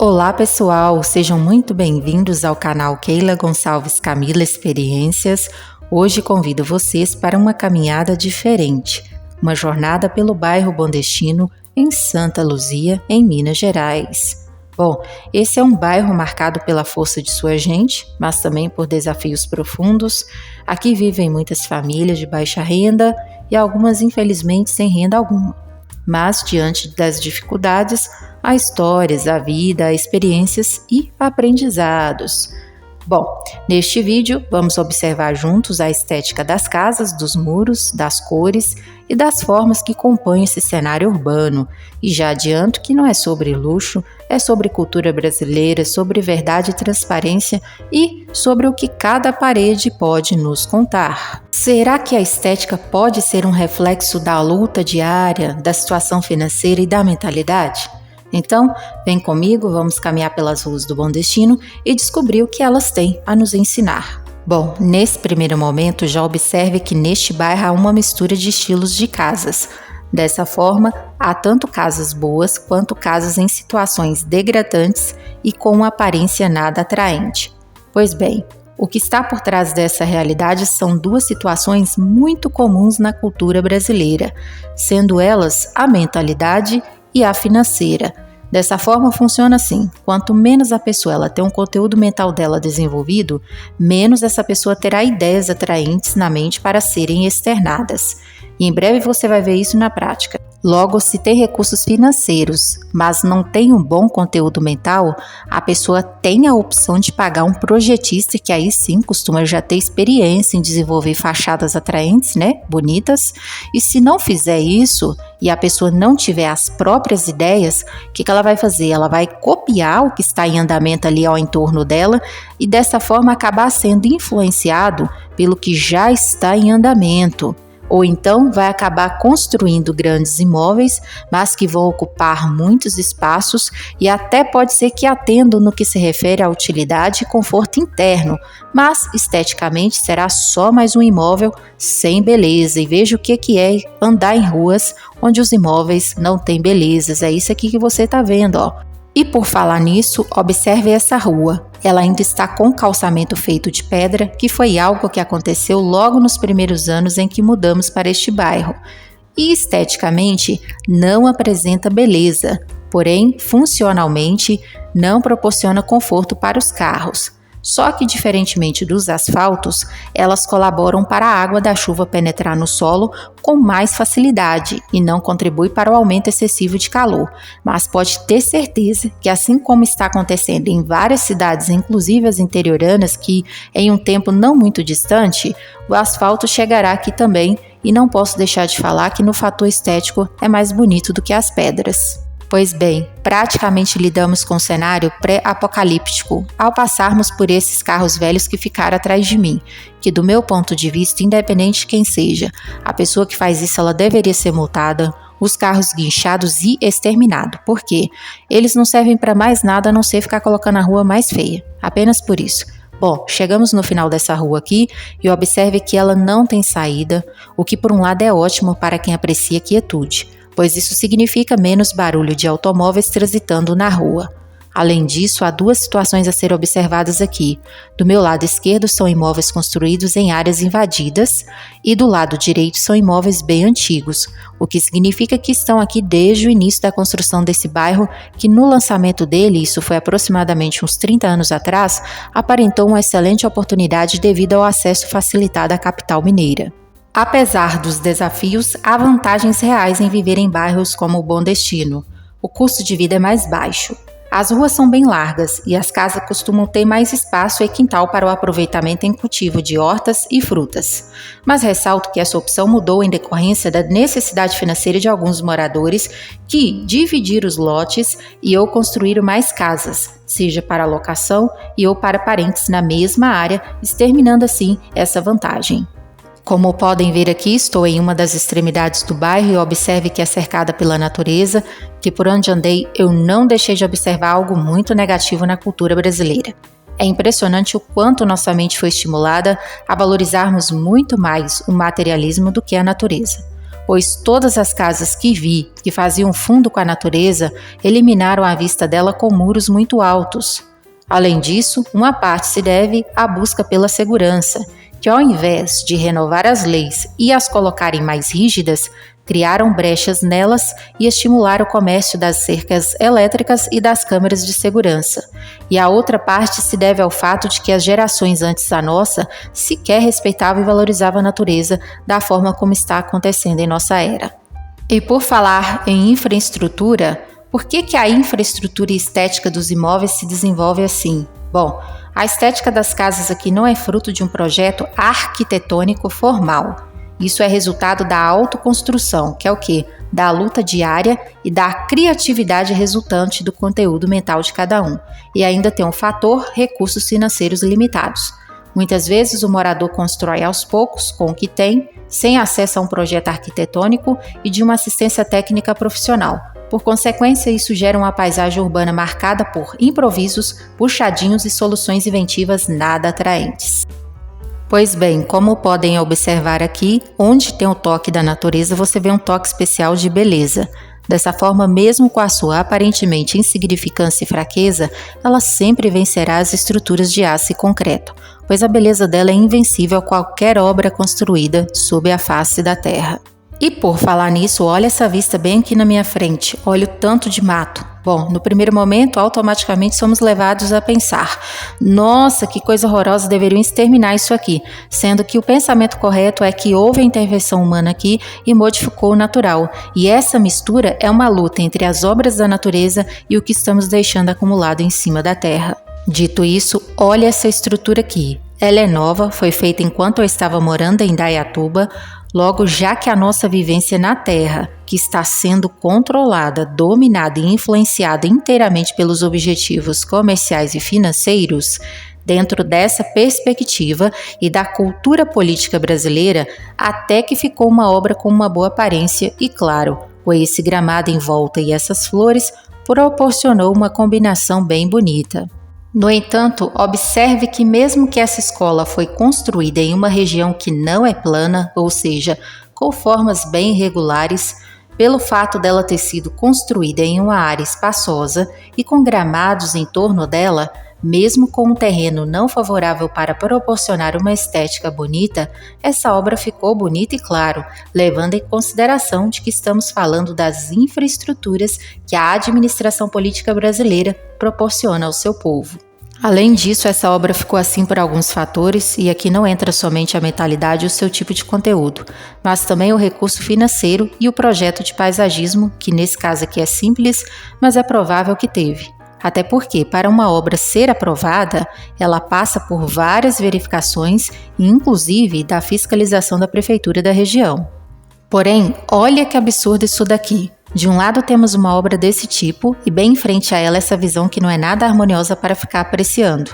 Olá pessoal, sejam muito bem-vindos ao canal Keila Gonçalves Camila Experiências. Hoje convido vocês para uma caminhada diferente, uma jornada pelo bairro Bom Destino, em Santa Luzia, em Minas Gerais. Bom, esse é um bairro marcado pela força de sua gente, mas também por desafios profundos. Aqui vivem muitas famílias de baixa renda e algumas infelizmente sem renda alguma. Mas diante das dificuldades, há histórias, a vida, experiências e aprendizados. Bom, neste vídeo vamos observar juntos a estética das casas, dos muros, das cores e das formas que compõem esse cenário urbano. E já adianto que não é sobre luxo, é sobre cultura brasileira, sobre verdade e transparência e sobre o que cada parede pode nos contar. Será que a estética pode ser um reflexo da luta diária, da situação financeira e da mentalidade? Então, vem comigo, vamos caminhar pelas ruas do Bom Destino e descobrir o que elas têm a nos ensinar. Bom, nesse primeiro momento, já observe que neste bairro há uma mistura de estilos de casas. Dessa forma, há tanto casas boas quanto casas em situações degradantes e com uma aparência nada atraente. Pois bem, o que está por trás dessa realidade são duas situações muito comuns na cultura brasileira, sendo elas a mentalidade e a financeira. Dessa forma funciona assim: quanto menos a pessoa ela tem um conteúdo mental dela desenvolvido, menos essa pessoa terá ideias atraentes na mente para serem externadas. E em breve você vai ver isso na prática. Logo, se tem recursos financeiros, mas não tem um bom conteúdo mental, a pessoa tem a opção de pagar um projetista que aí sim costuma já ter experiência em desenvolver fachadas atraentes, bonitas. E se não fizer isso e a pessoa não tiver as próprias ideias, o que ela vai fazer? Ela vai copiar o que está em andamento ali ao entorno dela e dessa forma acabar sendo influenciado pelo que já está em andamento. Ou então vai acabar construindo grandes imóveis, mas que vão ocupar muitos espaços e até pode ser que atendam no que se refere à utilidade e conforto interno, mas esteticamente será só mais um imóvel sem beleza. E veja o que é andar em ruas onde os imóveis não têm belezas. É isso aqui que você está vendo, ó. E por falar nisso, observe essa rua. Ela ainda está com calçamento feito de pedra, que foi algo que aconteceu logo nos primeiros anos em que mudamos para este bairro. E esteticamente não apresenta beleza, porém funcionalmente não proporciona conforto para os carros. Só que, diferentemente dos asfaltos, elas colaboram para a água da chuva penetrar no solo com mais facilidade e não contribui para o aumento excessivo de calor. Mas pode ter certeza que, assim como está acontecendo em várias cidades, inclusive as interioranas, que em um tempo não muito distante, o asfalto chegará aqui também, e não posso deixar de falar que no fator estético é mais bonito do que as pedras. Pois bem, praticamente lidamos com um cenário pré-apocalíptico ao passarmos por esses carros velhos que ficaram atrás de mim, que do meu ponto de vista, independente de quem seja, a pessoa que faz isso ela deveria ser multada, os carros guinchados e exterminados, porque eles não servem para mais nada a não ser ficar colocando a rua mais feia, apenas por isso. Bom, chegamos no final dessa rua aqui e observe que ela não tem saída, o que por um lado é ótimo para quem aprecia quietude, pois isso significa menos barulho de automóveis transitando na rua. Além disso, há duas situações a ser observadas aqui. Do meu lado esquerdo são imóveis construídos em áreas invadidas e do lado direito são imóveis bem antigos, o que significa que estão aqui desde o início da construção desse bairro, que no lançamento dele, isso foi aproximadamente uns 30 anos atrás, aparentou uma excelente oportunidade devido ao acesso facilitado à capital mineira. Apesar dos desafios, há vantagens reais em viver em bairros como o Bom Destino. O custo de vida é mais baixo. As ruas são bem largas e as casas costumam ter mais espaço e quintal para o aproveitamento em cultivo de hortas e frutas. Mas ressalto que essa opção mudou em decorrência da necessidade financeira de alguns moradores que dividiram os lotes e ou construíram mais casas, seja para locação e ou para parentes na mesma área, exterminando assim essa vantagem. Como podem ver aqui, estou em uma das extremidades do bairro e observe que é cercada pela natureza, que por onde andei eu não deixei de observar algo muito negativo na cultura brasileira. É impressionante o quanto nossa mente foi estimulada a valorizarmos muito mais o materialismo do que a natureza. pois todas as casas que vi, que faziam fundo com a natureza, eliminaram a vista dela com muros muito altos. Além disso, uma parte se deve à busca pela segurança, que ao invés de renovar as leis e as colocarem mais rígidas, criaram brechas nelas e estimularam o comércio das cercas elétricas e das câmeras de segurança. E a outra parte se deve ao fato de que as gerações antes da nossa sequer respeitavam e valorizavam a natureza da forma como está acontecendo em nossa era. E por falar em infraestrutura, por que a infraestrutura e estética dos imóveis se desenvolve assim? Bom, a estética das casas aqui não é fruto de um projeto arquitetônico formal. Isso é resultado da autoconstrução, que é o quê? Da luta diária e da criatividade resultante do conteúdo mental de cada um. E ainda tem um fator recursos financeiros limitados. Muitas vezes o morador constrói aos poucos, com o que tem, sem acesso a um projeto arquitetônico e de uma assistência técnica profissional. Por consequência, isso gera uma paisagem urbana marcada por improvisos, puxadinhos e soluções inventivas nada atraentes. Pois bem, como podem observar aqui, onde tem o toque da natureza, você vê um toque especial de beleza. Dessa forma, mesmo com a sua aparentemente insignificância e fraqueza, ela sempre vencerá as estruturas de aço e concreto, pois a beleza dela é invencível a qualquer obra construída sob a face da terra. E por falar nisso, olha essa vista bem aqui na minha frente, olha o tanto de mato. Bom, no primeiro momento, automaticamente somos levados a pensar: nossa, que coisa horrorosa, deveriam exterminar isso aqui, sendo que o pensamento correto é que houve a intervenção humana aqui e modificou o natural. E essa mistura é uma luta entre as obras da natureza e o que estamos deixando acumulado em cima da terra. Dito isso, olha essa estrutura aqui. Ela é nova, foi feita enquanto eu estava morando em Indaiatuba. Logo, já que a nossa vivência na Terra, que está sendo controlada, dominada e influenciada inteiramente pelos objetivos comerciais e financeiros, dentro dessa perspectiva e da cultura política brasileira, até que ficou uma obra com uma boa aparência e, claro, com esse gramado em volta e essas flores, proporcionou uma combinação bem bonita. No entanto, observe que mesmo que essa escola foi construída em uma região que não é plana, ou seja, com formas bem irregulares, pelo fato dela ter sido construída em uma área espaçosa e com gramados em torno dela, mesmo com um terreno não favorável para proporcionar uma estética bonita, essa obra ficou bonita e claro, levando em consideração de que estamos falando das infraestruturas que a administração política brasileira proporciona ao seu povo. Além disso, essa obra ficou assim por alguns fatores, e aqui não entra somente a mentalidade e o seu tipo de conteúdo, mas também o recurso financeiro e o projeto de paisagismo, que nesse caso aqui é simples, mas é provável que teve. Até porque, para uma obra ser aprovada, ela passa por várias verificações, inclusive da fiscalização da prefeitura da região. Porém, olha que absurdo isso daqui. De um lado temos uma obra desse tipo e bem em frente a ela essa visão que não é nada harmoniosa para ficar apreciando.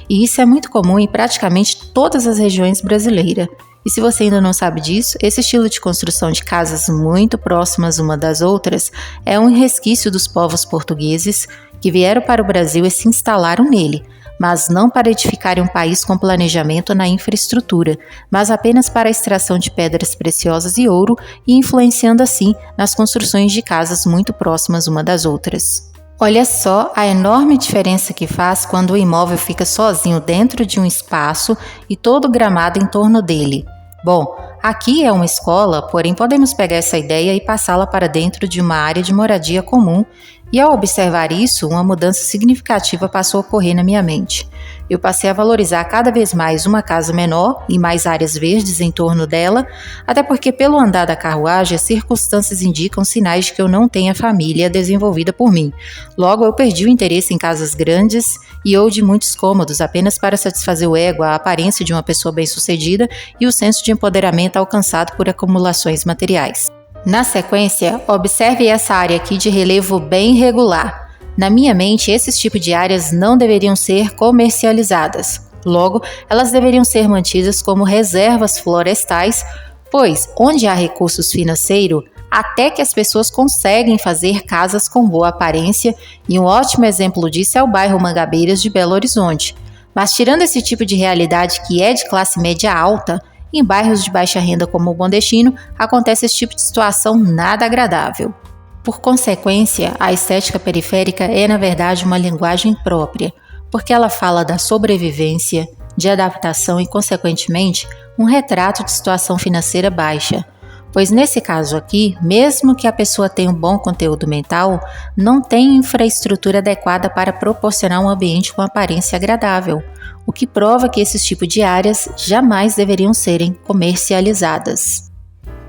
E isso é muito comum em praticamente todas as regiões brasileiras. E se você ainda não sabe disso, esse estilo de construção de casas muito próximas uma das outras é um resquício dos povos portugueses que vieram para o Brasil e se instalaram nele, mas não para edificarem um país com planejamento na infraestrutura, mas apenas para a extração de pedras preciosas e ouro e influenciando assim nas construções de casas muito próximas uma das outras. Olha só a enorme diferença que faz quando o imóvel fica sozinho dentro de um espaço e todo gramado em torno dele. Bom, aqui é uma escola, porém podemos pegar essa ideia e passá-la para dentro de uma área de moradia comum, e ao observar isso, uma mudança significativa passou a ocorrer na minha mente. Eu passei a valorizar cada vez mais uma casa menor e mais áreas verdes em torno dela, até porque pelo andar da carruagem as circunstâncias indicam sinais de que eu não tenho a família desenvolvida por mim. Logo, eu perdi o interesse em casas grandes e ou de muitos cômodos apenas para satisfazer o ego, a aparência de uma pessoa bem-sucedida e o senso de empoderamento alcançado por acumulações materiais. Na sequência, observe essa área aqui de relevo bem irregular. Na minha mente, esses tipos de áreas não deveriam ser comercializadas. Logo, elas deveriam ser mantidas como reservas florestais, pois, onde há recursos financeiros, até que as pessoas conseguem fazer casas com boa aparência, e um ótimo exemplo disso é o bairro Mangabeiras de Belo Horizonte. Mas tirando esse tipo de realidade que é de classe média alta, Em bairros de baixa renda como o Bom Destino, acontece esse tipo de situação nada agradável. Por consequência, a estética periférica é, na verdade, uma linguagem própria, porque ela fala da sobrevivência, de adaptação e, consequentemente, um retrato de situação financeira baixa. Pois nesse caso aqui, mesmo que a pessoa tenha um bom conteúdo mental, não tem infraestrutura adequada para proporcionar um ambiente com aparência agradável, o que prova que esses tipos de áreas jamais deveriam serem comercializadas.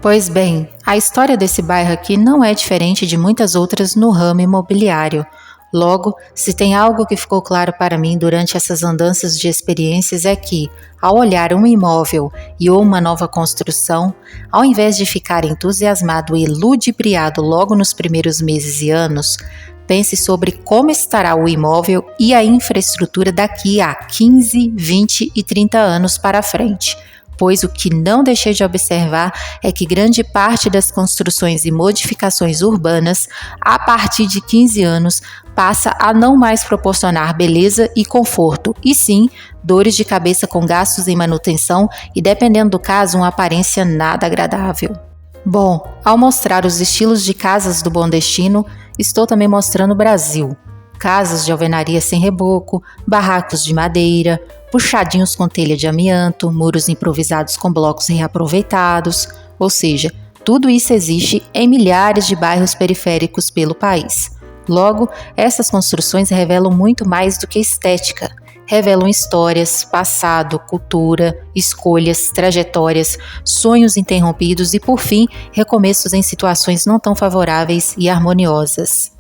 Pois bem, a história desse bairro aqui não é diferente de muitas outras no ramo imobiliário. Logo, se tem algo que ficou claro para mim durante essas andanças de experiências é que, ao olhar um imóvel e ou uma nova construção, ao invés de ficar entusiasmado e ludibriado logo nos primeiros meses e anos, pense sobre como estará o imóvel e a infraestrutura daqui a 15, 20 e 30 anos para frente. Pois o que não deixei de observar é que grande parte das construções e modificações urbanas, a partir de 15 anos, passa a não mais proporcionar beleza e conforto, e sim dores de cabeça com gastos em manutenção e, dependendo do caso, uma aparência nada agradável. Bom, ao mostrar os estilos de casas do Bom Destino, estou também mostrando o Brasil. Casas de alvenaria sem reboco, barracos de madeira, puxadinhos com telha de amianto, muros improvisados com blocos reaproveitados, ou seja, tudo isso existe em milhares de bairros periféricos pelo país. Logo, essas construções revelam muito mais do que estética. Revelam histórias, passado, cultura, escolhas, trajetórias, sonhos interrompidos e, por fim, recomeços em situações não tão favoráveis e harmoniosas.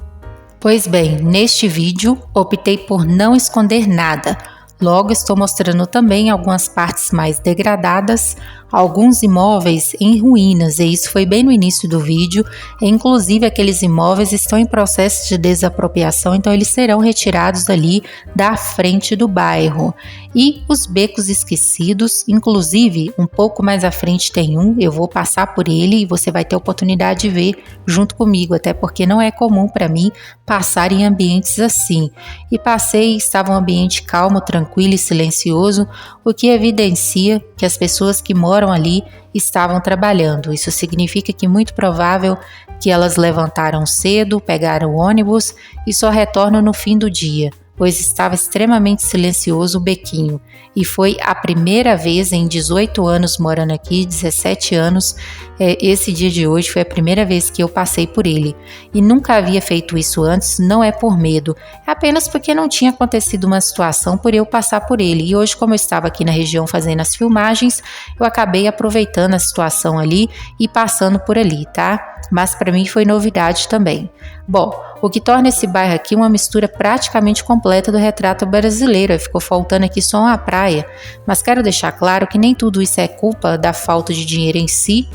Pois bem, neste vídeo optei por não esconder nada. Logo, estou mostrando também algumas partes mais degradadas, alguns imóveis em ruínas, e isso foi bem no início do vídeo. Inclusive, aqueles imóveis estão em processo de desapropriação, então eles serão retirados ali da frente do bairro. E os becos esquecidos, inclusive, um pouco mais à frente tem um, eu vou passar por ele e você vai ter a oportunidade de ver junto comigo, até porque não é comum para mim passar em ambientes assim. E passei, estava um ambiente calmo, tranquilo e silencioso, o que evidencia que as pessoas que moram ali estavam trabalhando. Isso significa que muito provável que elas levantaram cedo, pegaram o ônibus e só retornam no fim do dia, pois estava extremamente silencioso o bequinho. E foi a primeira vez em 18 anos morando aqui, 17 anos, esse dia de hoje foi a primeira vez que eu passei por ele. E nunca havia feito isso antes, não é por medo, é apenas porque não tinha acontecido uma situação por eu passar por ele. E hoje, como eu estava aqui na região fazendo as filmagens, eu acabei aproveitando a situação ali e passando por ali, tá? Mas para mim foi novidade também. Bom, o que torna esse bairro aqui uma mistura praticamente completa do retrato brasileiro. Ficou faltando aqui só uma praia, mas quero deixar claro que nem tudo isso é culpa da falta de dinheiro em si.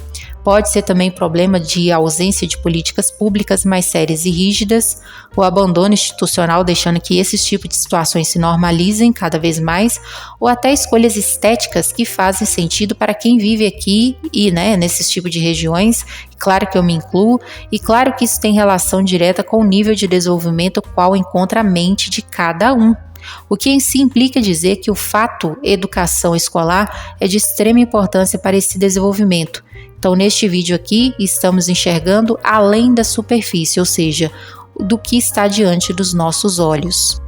Pode ser também problema de ausência de políticas públicas mais sérias e rígidas, o abandono institucional deixando que esses tipos de situações se normalizem cada vez mais, ou até escolhas estéticas que fazem sentido para quem vive aqui e nesses tipos de regiões. Claro que eu me incluo, e claro que isso tem relação direta com o nível de desenvolvimento qual encontra a mente de cada um. O que em si implica dizer que o fato educação escolar é de extrema importância para esse desenvolvimento. Então, neste vídeo aqui, estamos enxergando além da superfície, ou seja, do que está diante dos nossos olhos.